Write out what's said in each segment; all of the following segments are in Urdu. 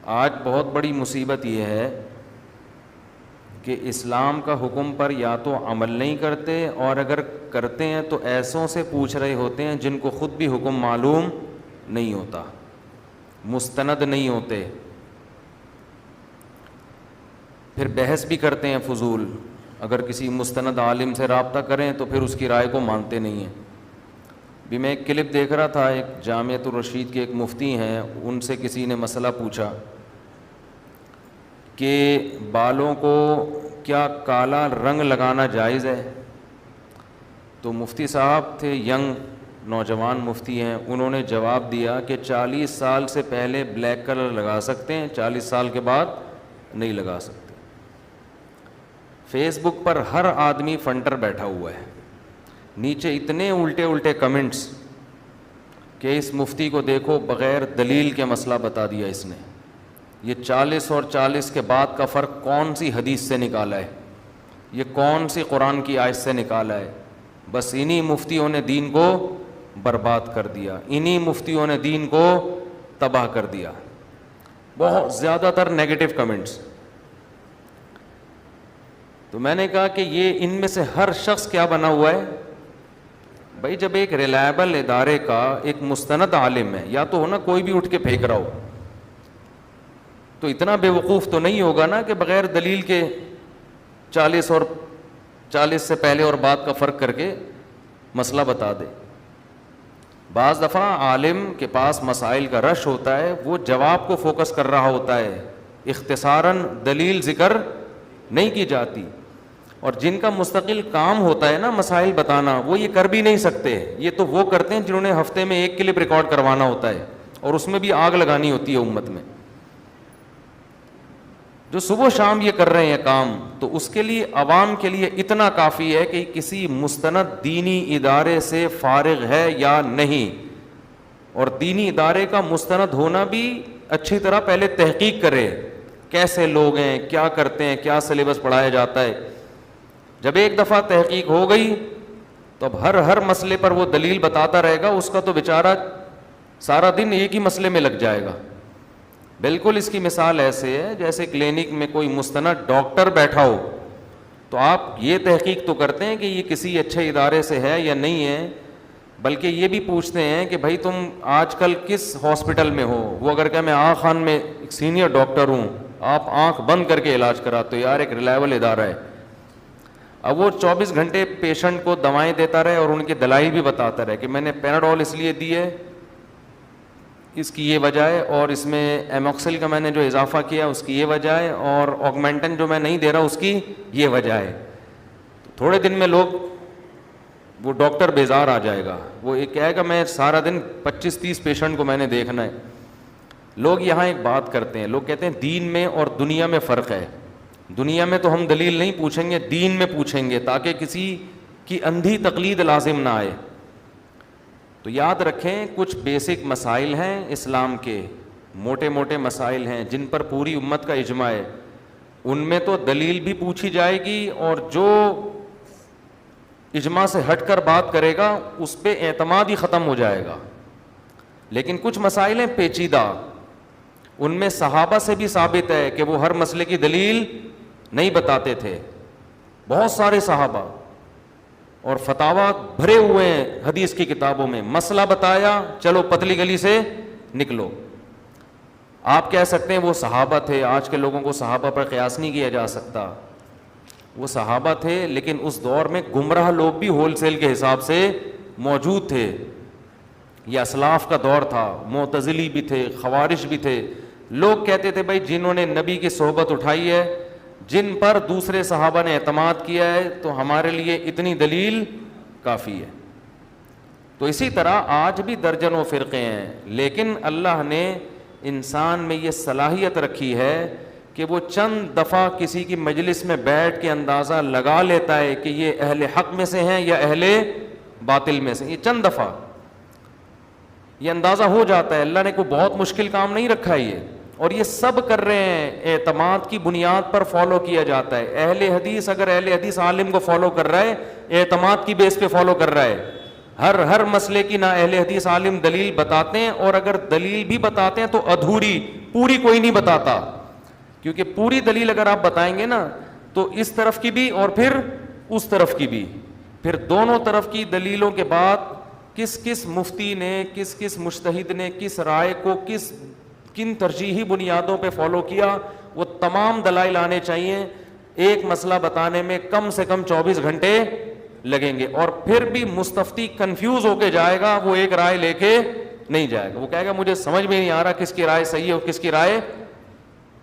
آج بہت بڑی مصیبت یہ ہے کہ اسلام کا حکم پر یا تو عمل نہیں کرتے، اور اگر کرتے ہیں تو ایسوں سے پوچھ رہے ہوتے ہیں جن کو خود بھی حکم معلوم نہیں ہوتا، مستند نہیں ہوتے، پھر بحث بھی کرتے ہیں فضول۔ اگر کسی مستند عالم سے رابطہ کریں تو پھر اس کی رائے کو مانتے نہیں ہیں۔ بھی میں ایک کلپ دیکھ رہا تھا، ایک جامعۃ الرشید کے ایک مفتی ہیں، ان سے کسی نے مسئلہ پوچھا کہ بالوں کو کیا کالا رنگ لگانا جائز ہے؟ تو مفتی صاحب تھے، ینگ نوجوان مفتی ہیں، انہوں نے جواب دیا کہ 40 سال سے پہلے بلیک کلر لگا سکتے ہیں، 40 سال کے بعد نہیں لگا سکتے۔ فیس بک پر ہر آدمی فنٹر بیٹھا ہوا ہے، نیچے اتنے الٹے الٹے کمنٹس کہ اس مفتی کو دیکھو بغیر دلیل کے مسئلہ بتا دیا اس نے، یہ 40 اور 40 کے بعد کا فرق کون سی حدیث سے نکالا ہے، یہ کون سی قرآن کی آیت سے نکالا ہے؟ بس انہی مفتیوں نے دین کو برباد کر دیا، انہی مفتیوں نے دین کو تباہ کر دیا۔ بہت زیادہ تر نیگیٹو کمنٹس۔ تو میں نے کہا کہ یہ ان میں سے ہر شخص کیا بنا ہوا ہے بھائی؟ جب ایک ریلائبل ادارے کا ایک مستند عالم ہے، یا تو ہونا کوئی بھی اٹھ کے پھینک رہا ہو، تو اتنا بے وقوف تو نہیں ہوگا نا کہ بغیر دلیل کے 40 سے پہلے اور بعد کا فرق کر کے مسئلہ بتا دے۔ بعض دفعہ عالم کے پاس مسائل کا رش ہوتا ہے، وہ جواب کو فوکس کر رہا ہوتا ہے، اختصاراً دلیل ذکر نہیں کی جاتی۔ اور جن کا مستقل کام ہوتا ہے نا مسائل بتانا، وہ یہ کر بھی نہیں سکتے، یہ تو وہ کرتے ہیں جنہوں نے ہفتے میں ایک کلپ ریکارڈ کروانا ہوتا ہے، اور اس میں بھی آگ لگانی ہوتی ہے امت میں۔ جو صبح و شام یہ کر رہے ہیں کام، تو اس کے لیے عوام کے لیے اتنا کافی ہے کہ کسی مستند دینی ادارے سے فارغ ہے یا نہیں، اور دینی ادارے کا مستند ہونا بھی اچھی طرح پہلے تحقیق کرے، کیسے لوگ ہیں، کیا کرتے ہیں، کیا سلیبس پڑھایا جاتا ہے۔ جب ایک دفعہ تحقیق ہو گئی تو اب ہر مسئلے پر وہ دلیل بتاتا رہے گا، اس کا تو بیچارہ سارا دن ایک ہی مسئلے میں لگ جائے گا۔ بالکل اس کی مثال ایسے ہے جیسے کلینک میں کوئی مستند ڈاکٹر بیٹھا ہو، تو آپ یہ تحقیق تو کرتے ہیں کہ یہ کسی اچھے ادارے سے ہے یا نہیں ہے، بلکہ یہ بھی پوچھتے ہیں کہ بھائی تم آج کل کس ہاسپٹل میں ہو۔ وہ اگر کہ میں آنکھ خان میں ایک سینئر ڈاکٹر ہوں، آپ آنکھ بند کر کے علاج کراتے ہو، یار ایک ریلائبل ادارہ ہے۔ اب وہ 24 گھنٹے پیشنٹ کو دوائیں دیتا رہے اور ان کے دلائل بھی بتاتا رہے کہ میں نے پیناڈول اس لیے دی ہے، اس کی یہ وجہ ہے، اور اس میں ایموکسل کا میں نے جو اضافہ کیا اس کی یہ وجہ ہے، اور آگمنٹن جو میں نہیں دے رہا اس کی یہ وجہ ہے۔ تھوڑے دن میں لوگ، وہ ڈاکٹر بیزار آ جائے گا، وہ یہ کہے گا میں سارا دن 25-30 پیشنٹ کو میں نے دیکھنا ہے۔ لوگ یہاں ایک بات کرتے ہیں، لوگ کہتے ہیں دین میں اور دنیا میں فرق ہے۔ دنیا میں تو ہم دلیل نہیں پوچھیں گے، دین میں پوچھیں گے تاکہ کسی کی اندھی تقلید لازم نہ آئے۔ تو یاد رکھیں کچھ بیسک مسائل ہیں اسلام کے، موٹے موٹے مسائل ہیں جن پر پوری امت کا اجماع ہے، ان میں تو دلیل بھی پوچھی جائے گی، اور جو اجماع سے ہٹ کر بات کرے گا اس پہ اعتماد ہی ختم ہو جائے گا۔ لیکن کچھ مسائل ہیں پیچیدہ، ان میں صحابہ سے بھی ثابت ہے کہ وہ ہر مسئلے کی دلیل نہیں بتاتے تھے، بہت سارے صحابہ، اور فتاوا بھرے ہوئے ہیں حدیث کی کتابوں میں، مسئلہ بتایا چلو پتلی گلی سے نکلو۔ آپ کہہ سکتے ہیں وہ صحابہ تھے، آج کے لوگوں کو صحابہ پر قیاس نہیں کیا جا سکتا، وہ صحابہ تھے، لیکن اس دور میں گمراہ لوگ بھی ہول سیل کے حساب سے موجود تھے۔ یہ اسلاف کا دور تھا، معتزلی بھی تھے، خوارج بھی تھے۔ لوگ کہتے تھے بھائی جنہوں نے نبی کی صحبت اٹھائی ہے، جن پر دوسرے صحابہ نے اعتماد کیا ہے، تو ہمارے لیے اتنی دلیل کافی ہے۔ تو اسی طرح آج بھی درجنوں فرقے ہیں، لیکن اللہ نے انسان میں یہ صلاحیت رکھی ہے کہ وہ چند دفعہ کسی کی مجلس میں بیٹھ کے اندازہ لگا لیتا ہے کہ یہ اہل حق میں سے ہیں یا اہل باطل میں سے۔ یہ چند دفعہ یہ اندازہ ہو جاتا ہے، اللہ نے کوئی بہت مشکل کام نہیں رکھا یہ، اور یہ سب کر رہے ہیں، اعتماد کی بنیاد پر فالو کیا جاتا ہے۔ اہل حدیث اگر اہل حدیث عالم کو فالو کر رہا ہے، اعتماد کی بیس پہ فالو کر رہا ہے۔ ہر مسئلے کی نہ اہل حدیث عالم دلیل بتاتے ہیں، اور اگر دلیل بھی بتاتے ہیں تو ادھوری، پوری کوئی نہیں بتاتا, کیونکہ پوری دلیل اگر آپ بتائیں گے نا تو اس طرف کی بھی اور پھر اس طرف کی بھی, پھر دونوں طرف کی دلیلوں کے بعد کس کس مفتی نے, کس کس مجتہد نے کس رائے کو کن ترجیحی بنیادوں پہ فالو کیا, وہ تمام دلائل آنے چاہیے. ایک مسئلہ بتانے میں کم سے کم 24 گھنٹے لگیں گے, اور پھر بھی مستفتی کنفیوز ہو کے جائے گا, وہ ایک رائے لے کے نہیں جائے گا, وہ کہے گا مجھے سمجھ میں نہیں آ رہا کس کی رائے صحیح ہے اور کس کی رائے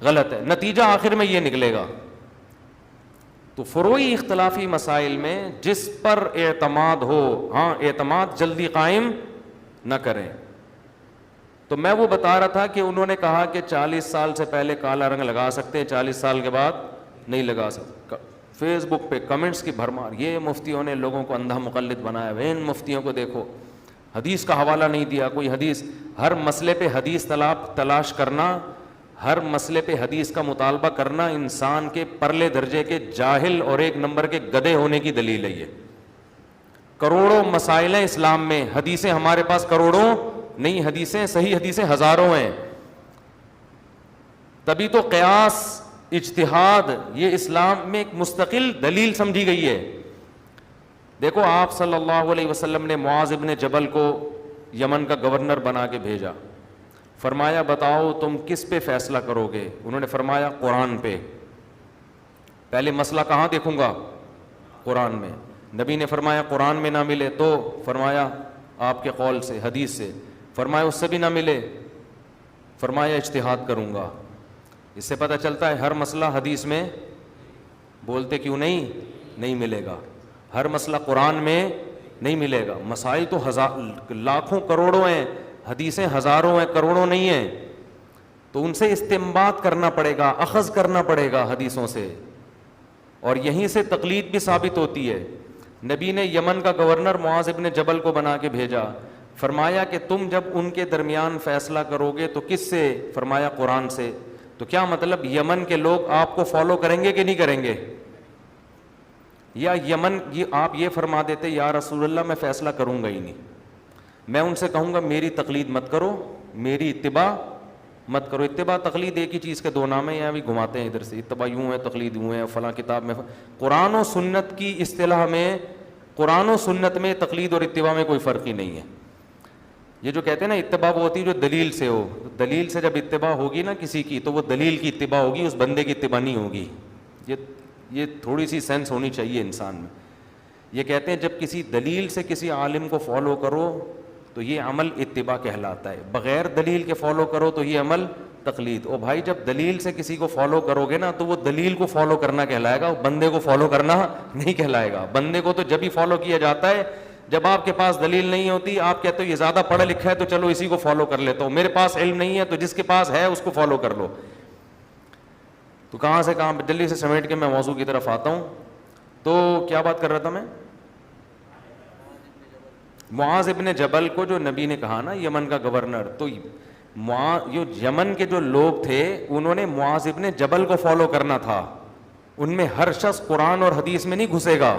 غلط ہے. نتیجہ آخر میں یہ نکلے گا. تو فروعی اختلافی مسائل میں جس پر اعتماد ہو, ہاں اعتماد جلدی قائم نہ کریں. تو میں وہ بتا رہا تھا کہ انہوں نے کہا کہ 40 سال سے پہلے کالا رنگ لگا سکتے ہیں, 40 سال کے بعد نہیں لگا سکتے. فیس بک پہ کمنٹس کی بھرمار, یہ مفتیوں نے لوگوں کو اندھا مقلد بنایا ہے, ان مفتیوں کو دیکھو, حدیث کا حوالہ نہیں دیا کوئی حدیث. ہر مسئلے پہ حدیث تلاش کرنا, ہر مسئلے پہ حدیث کا مطالبہ کرنا انسان کے پرلے درجے کے جاہل اور ایک نمبر کے گدھے ہونے کی دلیل ہے. یہ کروڑوں مسائل ہیں اسلام میں, حدیثیں ہمارے پاس کروڑوں نہیں, حدیثیں صحیح حدیثیں ہزاروں ہیں. تبھی تو قیاس, اجتہاد یہ اسلام میں ایک مستقل دلیل سمجھی گئی ہے. دیکھو آپ صلی اللہ علیہ وسلم نے معاذ ابن جبل کو یمن کا گورنر بنا کے بھیجا, فرمایا بتاؤ تم کس پہ فیصلہ کرو گے؟ انہوں نے فرمایا قرآن پہ. پہلے مسئلہ کہاں دیکھوں گا؟ قرآن میں. نبی نے فرمایا قرآن میں نہ ملے تو فرمایا آپ کے قول سے, حدیث سے. فرمایا اس سے بھی نہ ملے, فرمایا اجتہاد کروں گا. اس سے پتہ چلتا ہے ہر مسئلہ حدیث میں بولتے کیوں نہیں ملے گا, ہر مسئلہ قرآن میں نہیں ملے گا. مسائل تو لاکھوں کروڑوں ہیں, حدیثیں ہزاروں ہیں, کروڑوں نہیں ہیں. تو ان سے استنباط کرنا پڑے گا, اخذ کرنا پڑے گا حدیثوں سے, اور یہیں سے تقلید بھی ثابت ہوتی ہے. نبی نے یمن کا گورنر معاذ ابن جبل کو بنا کے بھیجا, فرمایا کہ تم جب ان کے درمیان فیصلہ کرو گے تو کس سے؟ فرمایا قرآن سے. تو کیا مطلب یمن کے لوگ آپ کو فالو کریں گے کہ نہیں کریں گے؟ یا یمن آپ یہ فرما دیتے یا رسول اللہ میں فیصلہ کروں گا ہی نہیں, میں ان سے کہوں گا میری تقلید مت کرو, میری اتباع مت کرو. اتباع تقلید ایک ہی چیز کے دو نام ہیں, یہاں بھی گھماتے ہیں ادھر سے, اتباع یوں ہے تقلید یوں ہے, فلاں کتاب میں. قرآن و سنت کی اصطلاح میں, قرآن و سنت میں تقلید اور اتباع میں کوئی فرق ہی نہیں ہے. یہ جو کہتے ہیں نا اتباع وہ ہوتی ہے جو دلیل سے ہو, دلیل سے جب اتباع ہوگی نا کسی کی تو وہ دلیل کی اتباع ہوگی, اس بندے کی اتباع نہیں ہوگی. یہ تھوڑی سی سینس ہونی چاہیے انسان میں. یہ کہتے ہیں جب کسی دلیل سے کسی عالم کو فالو کرو تو یہ عمل اتباع کہلاتا ہے, بغیر دلیل کے فالو کرو تو یہ عمل تقلید. او بھائی جب دلیل سے کسی کو فالو کرو گے نا تو وہ دلیل کو فالو کرنا کہلائے گا, بندے کو فالو کرنا نہیں کہلائے گا. بندے کو تو جب ہی فالو کیا جاتا ہے جب آپ کے پاس دلیل نہیں ہوتی, آپ کہتے ہو یہ زیادہ پڑھا لکھا ہے تو چلو اسی کو فالو کر لیتا ہوں, میرے پاس علم نہیں ہے تو جس کے پاس ہے اس کو فالو کر لو. تو کہاں سے کہاں جلدی سے سمیٹ کے میں موضوع کی طرف آتا ہوں. تو کیا بات کر رہا تھا میں؟ معاذ ابن جبل کو جو نبی نے کہا نا یمن کا گورنر, تو جو یمن کے جو لوگ تھے انہوں نے معاذ ابن جبل کو فالو کرنا تھا. ان میں ہر شخص قرآن اور حدیث میں نہیں گھسے گا,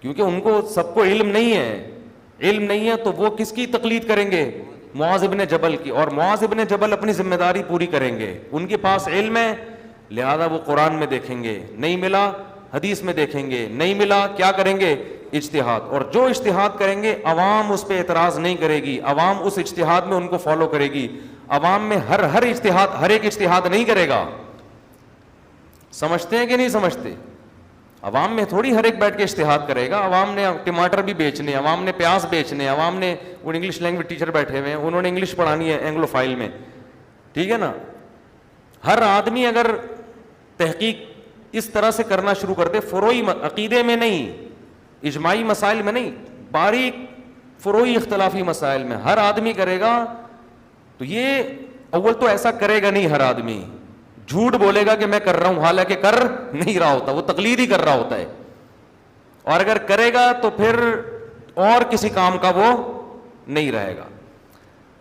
کیونکہ ان کو سب کو علم نہیں ہے. علم نہیں ہے تو وہ کس کی تقلید کریں گے؟ معاذ ابن جبل کی. اور معاذ ابن جبل اپنی ذمہ داری پوری کریں گے, ان کے پاس علم ہے لہذا وہ قرآن میں دیکھیں گے, نہیں ملا حدیث میں دیکھیں گے, نہیں ملا کیا کریں گے؟ اجتہاد. اور جو اجتہاد کریں گے عوام اس پہ اعتراض نہیں کرے گی, عوام اس اجتہاد میں ان کو فالو کرے گی. عوام میں ہر اجتہاد, ہر ایک اجتہاد نہیں کرے گا. سمجھتے ہیں کہ نہیں سمجھتے؟ عوام میں تھوڑی ہر ایک بیٹھ کے اجتہاد کرے گا. عوام نے ٹماٹر بھی بیچنے, عوام نے پیاز بیچنے, عوام نے وہ انگلش لینگویج ٹیچر بیٹھے ہوئے ہیں انہوں نے انگلش پڑھانی ہے اینگلو فائل میں, ٹھیک ہے نا. ہر آدمی اگر تحقیق اس طرح سے کرنا شروع کر دے, فروعی عقیدے میں نہیں, اجماعی مسائل میں نہیں, باریک فروعی اختلافی مسائل میں ہر آدمی کرے گا, تو یہ اول تو ایسا کرے گا نہیں. ہر آدمی جھوٹ بولے گا کہ میں کر رہا ہوں حالانکہ کر نہیں رہا ہوتا, وہ تقلید ہی کر رہا ہوتا ہے. اور اگر کرے گا تو پھر اور کسی کام کا وہ نہیں رہے گا.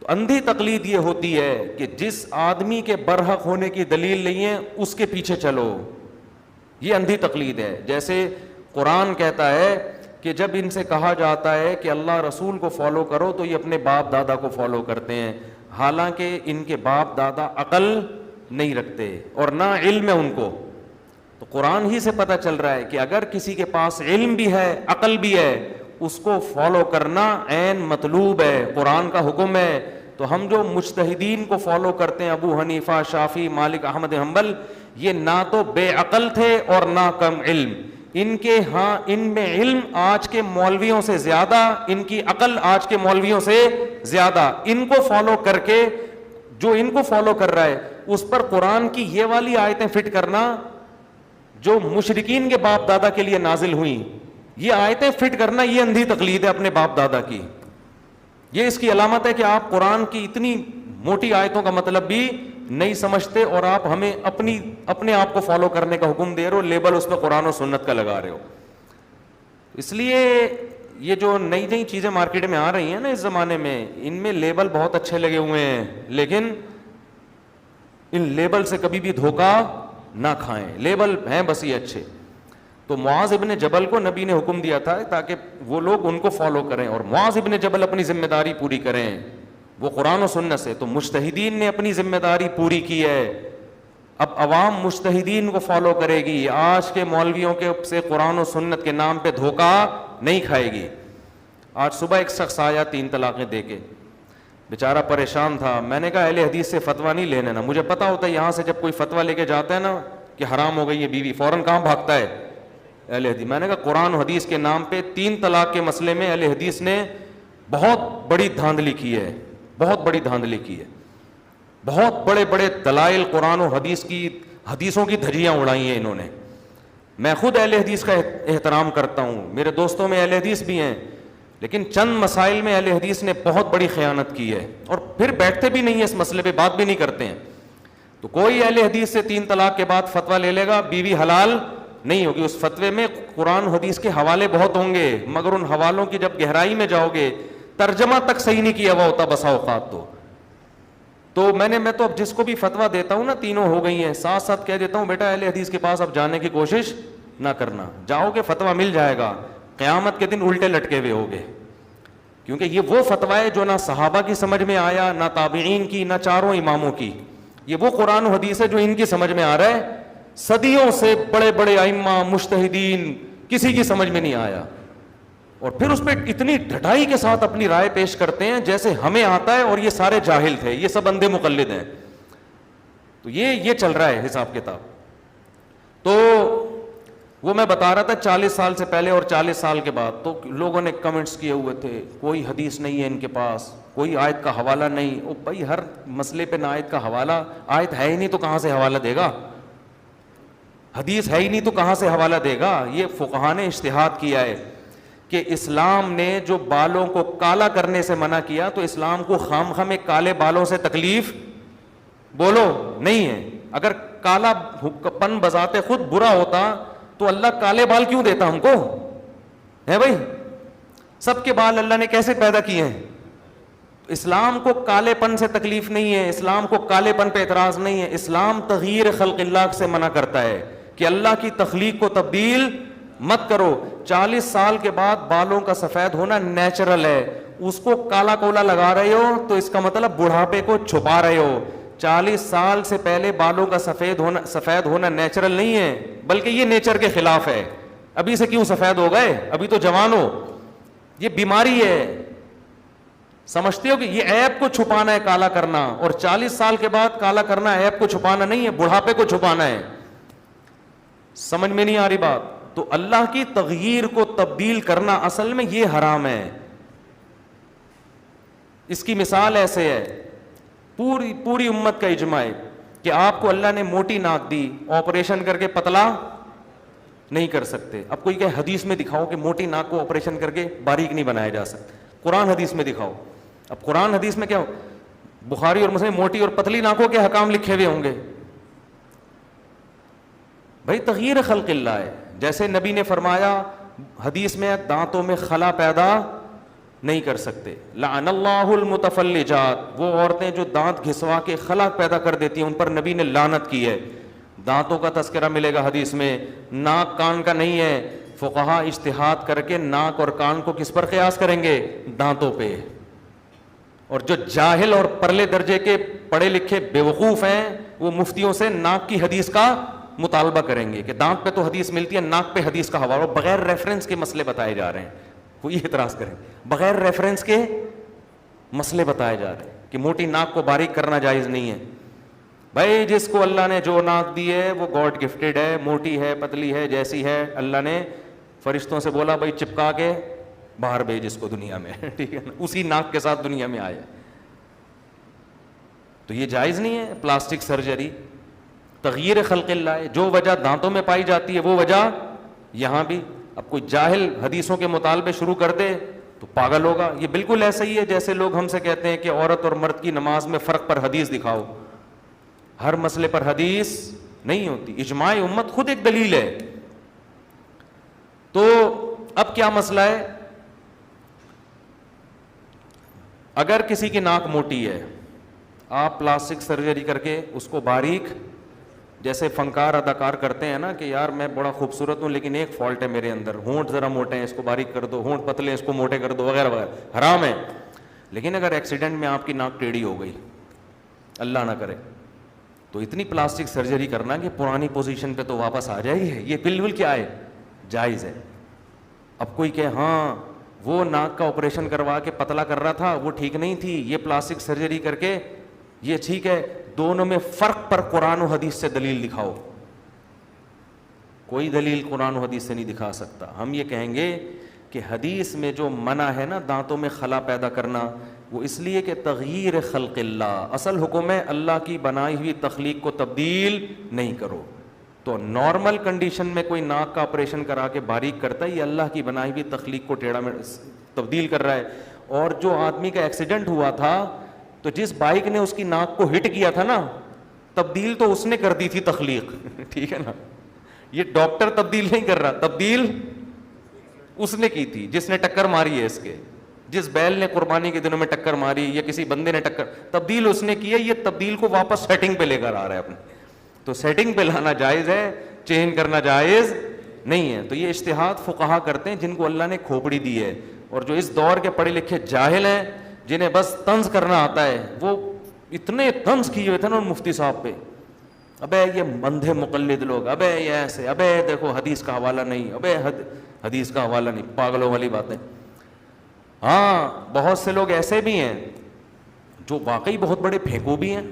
تو اندھی تقلید یہ ہوتی ہے کہ جس آدمی کے برحق ہونے کی دلیل نہیں ہے اس کے پیچھے چلو, یہ اندھی تقلید ہے. جیسے قرآن کہتا ہے کہ جب ان سے کہا جاتا ہے کہ اللہ رسول کو فالو کرو تو یہ اپنے باپ دادا کو فالو کرتے ہیں, حالانکہ ان کے باپ دادا عقل نہیں رکھتے اور نہ علم ہے ان کو. تو قرآن ہی سے پتہ چل رہا ہے کہ اگر کسی کے پاس علم بھی ہے عقل بھی ہے اس کو فالو کرنا عین مطلوب ہے, قرآن کا حکم ہے. تو ہم جو مجتہدین کو فالو کرتے ہیں, ابو حنیفہ, شافعی, مالک, احمد حنبل, یہ نہ تو بے عقل تھے اور نہ کم علم. ان کے ہاں ان میں علم آج کے مولویوں سے زیادہ, ان کی عقل آج کے مولویوں سے زیادہ. ان کو فالو کر کے جو ان کو فالو کر رہا ہے اس پر قرآن کی یہ والی آیتیں فٹ کرنا جو مشرکین کے باپ دادا کے لیے نازل ہوئیں, یہ آیتیں فٹ کرنا یہ اندھی تقلید ہے اپنے باپ دادا کی. یہ اس کی علامت ہے کہ آپ قرآن کی اتنی موٹی آیتوں کا مطلب بھی نہیں سمجھتے اور آپ ہمیں اپنے آپ کو فالو کرنے کا حکم دے رہے ہو, لیبل اس پہ قرآن و سنت کا لگا رہے ہو. اس لیے یہ جو نئی نئی چیزیں مارکیٹ میں آ رہی ہیں نا اس زمانے میں, ان میں لیبل بہت اچھے لگے ہوئے ہیں, لیکن ان لیبل سے کبھی بھی دھوکہ نہ کھائیں. لیبل ہیں بس یہ اچھے. تو معاذ ابن جبل کو نبی نے حکم دیا تھا تاکہ وہ لوگ ان کو فالو کریں, اور معاذ ابن جبل اپنی ذمہ داری پوری کریں وہ قرآن و سنت سے. تو مجتہدین نے اپنی ذمہ داری پوری کی ہے, اب عوام مجتہدین کو فالو کرے گی, آج کے مولویوں کے سے قرآن و سنت کے نام پہ دھوکہ نہیں کھائے گی. آج صبح ایک شخص آیا 3 طلاقیں دے کے, بیچارہ پریشان تھا. میں نے کہا اہل حدیث سے فتویٰ نہیں لینا. مجھے پتا ہوتا ہے یہاں سے جب کوئی فتویٰ لے کے جاتا ہے نا کہ حرام ہو گئی ہے بیوی, فوراً کہاں بھاگتا ہے اہل حدیث. میں نے کہا قرآن و حدیث کے نام پہ 3 طلاق کے مسئلے میں اہل حدیث نے بہت بڑی دھاندلی کی ہے, بہت بڑی دھاندلی کی ہے. بہت بڑے بڑے دلائل قرآن و حدیث کی, حدیثوں کی دھجیاں اڑائی ہیں انہوں نے. میں خود اہل حدیث کا احترام کرتا ہوں, میرے دوستوں میں اہل حدیث بھی ہیں, لیکن چند مسائل میں اہل حدیث نے بہت بڑی خیانت کی ہے اور پھر بیٹھتے بھی نہیں ہیں اس مسئلے پہ, بات بھی نہیں کرتے ہیں. تو کوئی اہل حدیث سے 3 طلاق کے بعد فتویٰ لے لے گا بیوی حلال نہیں ہوگی. اس فتوے میں قرآن حدیث کے حوالے بہت ہوں گے, مگر ان حوالوں کی جب گہرائی میں جاؤ گے ترجمہ تک صحیح نہیں کیا ہوا ہوتا بسا اوقات. تو میں تو اب جس کو بھی فتویٰ دیتا ہوں نا, تینوں ہو گئی ہیں, ساتھ ساتھ کہہ دیتا ہوں بیٹا اہل حدیث کے پاس اب جانے کی کوشش نہ کرنا. جاؤ گے فتویٰ مل جائے گا, قیامت کے دن الٹے لٹکے ہوئے ہوگے, کیونکہ یہ وہ فتویٰ ہے جو نہ صحابہ کی سمجھ میں آیا, نہ تابعین کی, نہ چاروں اماموں کی. یہ وہ قرآن و حدیث ہے جو ان کی سمجھ میں آ رہا ہے, صدیوں سے بڑے بڑے ائمہ مجتہدین کسی کی سمجھ میں نہیں آیا, اور پھر اس پہ اتنی ڈھٹائی کے ساتھ اپنی رائے پیش کرتے ہیں جیسے ہمیں آتا ہے اور یہ سارے جاہل تھے, یہ سب اندھے مقلد ہیں. تو یہ چل رہا ہے حساب کتاب. تو وہ میں بتا رہا تھا 40 سال سے پہلے اور 40 سال کے بعد. تو لوگوں نے کمنٹس کیے ہوئے تھے کوئی حدیث نہیں ہے ان کے پاس, کوئی آیت کا حوالہ نہیں. او بھائی ہر مسئلے پہ نہ آیت کا حوالہ, آیت ہے ہی نہیں تو کہاں سے حوالہ دے گا, حدیث ہے ہی نہیں تو کہاں سے حوالہ دے گا. یہ فقہاء نے اجتہاد کیا ہے کہ اسلام نے جو بالوں کو کالا کرنے سے منع کیا تو اسلام کو خام میں کالے بالوں سے تکلیف بولو نہیں ہے. اگر کالا پن بذات خود برا ہوتا تو اللہ کالے بال کیوں دیتا ہم کو, ہے بھائی؟ سب کے بال اللہ نے کیسے پیدا کیے ہیں. اسلام کو کالے پن سے تکلیف نہیں ہے, اسلام کو کالے پن پہ اعتراض نہیں ہے. اسلام تغییر خلق اللہ سے منع کرتا ہے کہ اللہ کی تخلیق کو تبدیل مت کرو. 40 سال کے بعد بالوں کا سفید ہونا نیچرل ہے, اس کو کالا کولا لگا رہے ہو تو اس کا مطلب بڑھاپے کو چھپا رہے ہو. 40 سال سے پہلے بالوں کا سفید ہونا نیچرل نہیں ہے, بلکہ یہ نیچر کے خلاف ہے. ابھی سے کیوں سفید ہو گئے, ابھی تو جوان ہو, یہ بیماری ہے. سمجھتے ہو کہ یہ عیب کو چھپانا ہے کالا کرنا, اور 40 سال کے بعد کالا کرنا عیب کو چھپانا نہیں ہے, بڑھاپے کو چھپانا ہے. سمجھ میں نہیں آ رہی بات؟ تو اللہ کی تغییر کو تبدیل کرنا اصل میں یہ حرام ہے. اس کی مثال ایسے ہے, پوری امت کا اجماع ہے کہ آپ کو اللہ نے موٹی ناک دی, آپریشن کر کے پتلا نہیں کر سکتے. اب کوئی کہ حدیث میں دکھاؤ کہ موٹی ناک کو آپریشن کر کے باریک نہیں بنایا جا سکتا, قرآن حدیث میں دکھاؤ. اب قرآن حدیث میں کیا, بخاری اور مسلم موٹی اور پتلی ناکوں کے حکام لکھے ہوئے ہوں گے. بھائی تغییر خلق اللہ ہے. جیسے نبی نے فرمایا حدیث میں دانتوں میں خلا پیدا نہیں کر سکتے. لعن اللہ المتفلجات, وہ عورتیں جو دانت گھسوا کے خلا پیدا کر دیتی ہیں ان پر نبی نے لعنت کی ہے. دانتوں کا تذکرہ ملے گا حدیث میں, ناک کان کا نہیں ہے. فقہا اجتہاد کر کے ناک اور کان کو کس پر قیاس کریں گے, دانتوں پہ. اور جو جاہل اور پرلے درجے کے پڑھے لکھے بیوقوف ہیں وہ مفتیوں سے ناک کی حدیث کا مطالبہ کریں گے کہ دانت پہ تو حدیث ملتی ہے، ناک پہ حدیث کا حوالہ، بغیر ریفرنس کے مسئلے بتائے جا رہے ہیں. وہ یہ اعتراض کریں بغیر ریفرنس کے مسئلے بتائے جا رہے ہیں کہ موٹی ناک کو باریک کرنا جائز نہیں ہے. بھائی جس کو اللہ نے جو ناک دی ہے وہ گاڈ گفٹڈ ہے، موٹی ہے پتلی ہے جیسی ہے، اللہ نے فرشتوں سے بولا بھائی چپکا کے باہر بھیج اس کو دنیا میں، ٹھیک ہے نا، اسی ناک کے ساتھ دنیا میں آیا. تو یہ جائز نہیں ہے پلاسٹک سرجری، تغییر خلق اللہ ہے. جو وجہ دانتوں میں پائی جاتی ہے وہ وجہ یہاں بھی. اب کوئی جاہل حدیثوں کے مطالبے شروع کر دے تو پاگل ہوگا. یہ بالکل ایسا ہی ہے جیسے لوگ ہم سے کہتے ہیں کہ عورت اور مرد کی نماز میں فرق پر حدیث دکھاؤ. ہر مسئلے پر حدیث نہیں ہوتی، اجماع امت خود ایک دلیل ہے. تو اب کیا مسئلہ ہے؟ اگر کسی کی ناک موٹی ہے، آپ پلاسٹک سرجری کر کے اس کو باریک، جیسے فنکار اداکار کرتے ہیں نا کہ یار میں بڑا خوبصورت ہوں لیکن ایک فالٹ ہے میرے اندر، ہونٹ ذرا موٹے ہیں اس کو باریک کر دو، ہونٹ پتلے ہیں اس کو موٹے کر دو، وغیرہ وغیرہ، حرام ہے. لیکن اگر ایکسیڈنٹ میں آپ کی ناک ٹیڑھی ہو گئی، اللہ نہ کرے، تو اتنی پلاسٹک سرجری کرنا کہ پرانی پوزیشن پہ تو واپس آ جائے گی، یہ بالکل کیا ہے، جائز ہے. اب کوئی کہ ہاں وہ ناک کا آپریشن کروا کے پتلا کر رہا تھا وہ ٹھیک نہیں تھی، یہ پلاسٹک سرجری کر کے یہ ٹھیک ہے، دونوں میں فرق پر قرآن و حدیث سے دلیل دکھاؤ. کوئی دلیل قرآن و حدیث سے نہیں دکھا سکتا. ہم یہ کہیں گے کہ حدیث میں جو منع ہے نا دانتوں میں خلا پیدا کرنا، وہ اس لیے کہ تغییر خلق اللہ، اصل حکم ہے اللہ کی بنائی ہوئی تخلیق کو تبدیل نہیں کرو. تو نارمل کنڈیشن میں کوئی ناک کا آپریشن کرا کے باریک کرتا ہے، یہ اللہ کی بنائی ہوئی تخلیق کو ٹیڑھا میں تبدیل کر رہا ہے. اور جو آدمی کا ایکسیڈنٹ ہوا تھا تو جس بائک نے اس کی ناک کو ہٹ کیا تھا نا، تبدیل تو اس نے کر دی تھی تخلیق، ٹھیک ہے نا. یہ ڈاکٹر تبدیل نہیں کر رہا، تبدیل اس نے کی تھی جس نے ٹکر ماری ہے اس کے، جس بیل نے قربانی کے دنوں میں ٹکر ماری یا کسی بندے نے ٹکر، تبدیل اس نے کی ہے. یہ تبدیل کو واپس سیٹنگ پہ لے کر آ رہا ہے اپنے. تو سیٹنگ پہ لانا جائز ہے، چینج کرنا جائز نہیں ہے. تو یہ اجتہاد فقہا کرتے ہیں جن کو اللہ نے کھوپڑی دی ہے. اور جو اس دور کے پڑھے لکھے جاہل ہیں جنہیں بس طنز کرنا آتا ہے، وہ اتنے طنز کیے ہوئے تھے نا مفتی صاحب پہ، ابے یہ اندھے مقلد لوگ، ابے یہ ایسے، ابے دیکھو حدیث کا حوالہ نہیں، ابے حدیث کا حوالہ نہیں، پاگلوں والی باتیں. ہاں بہت سے لوگ ایسے بھی ہیں جو واقعی بہت بڑے پھینکو بھی ہیں،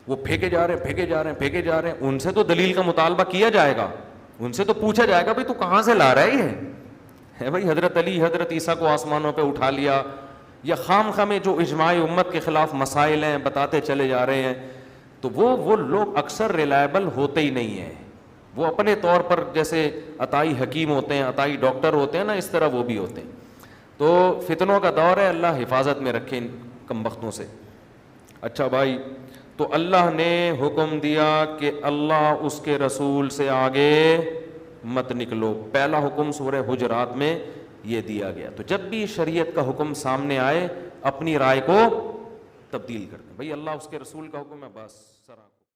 وہ پھینکے جا رہے ہیں. ان سے تو دلیل کا مطالبہ کیا جائے گا، ان سے تو پوچھا جائے گا بھائی تو کہاں سے لا رہا ہے بھائی حضرت علی حضرت عیسیٰ کو آسمانوں پہ اٹھا لیا، یا خام خواہ میں جو اجماع امت کے خلاف مسائل ہیں بتاتے چلے جا رہے ہیں. تو وہ لوگ اکثر ریلائبل ہوتے ہی نہیں ہیں. وہ اپنے طور پر جیسے عطائی حکیم ہوتے ہیں، عطائی ڈاکٹر ہوتے ہیں نا، اس طرح وہ بھی ہوتے ہیں. تو فتنوں کا دور ہے، اللہ حفاظت میں رکھے ان کم بختوں سے. اچھا بھائی، تو اللہ نے حکم دیا کہ اللہ اس کے رسول سے آگے مت نکلو. پہلا حکم سورہ حجرات میں یہ دیا گیا. تو جب بھی شریعت کا حکم سامنے آئے اپنی رائے کو تبدیل کر دیں. بھائی اللہ اس کے رسول کا حکم ہے، بس سر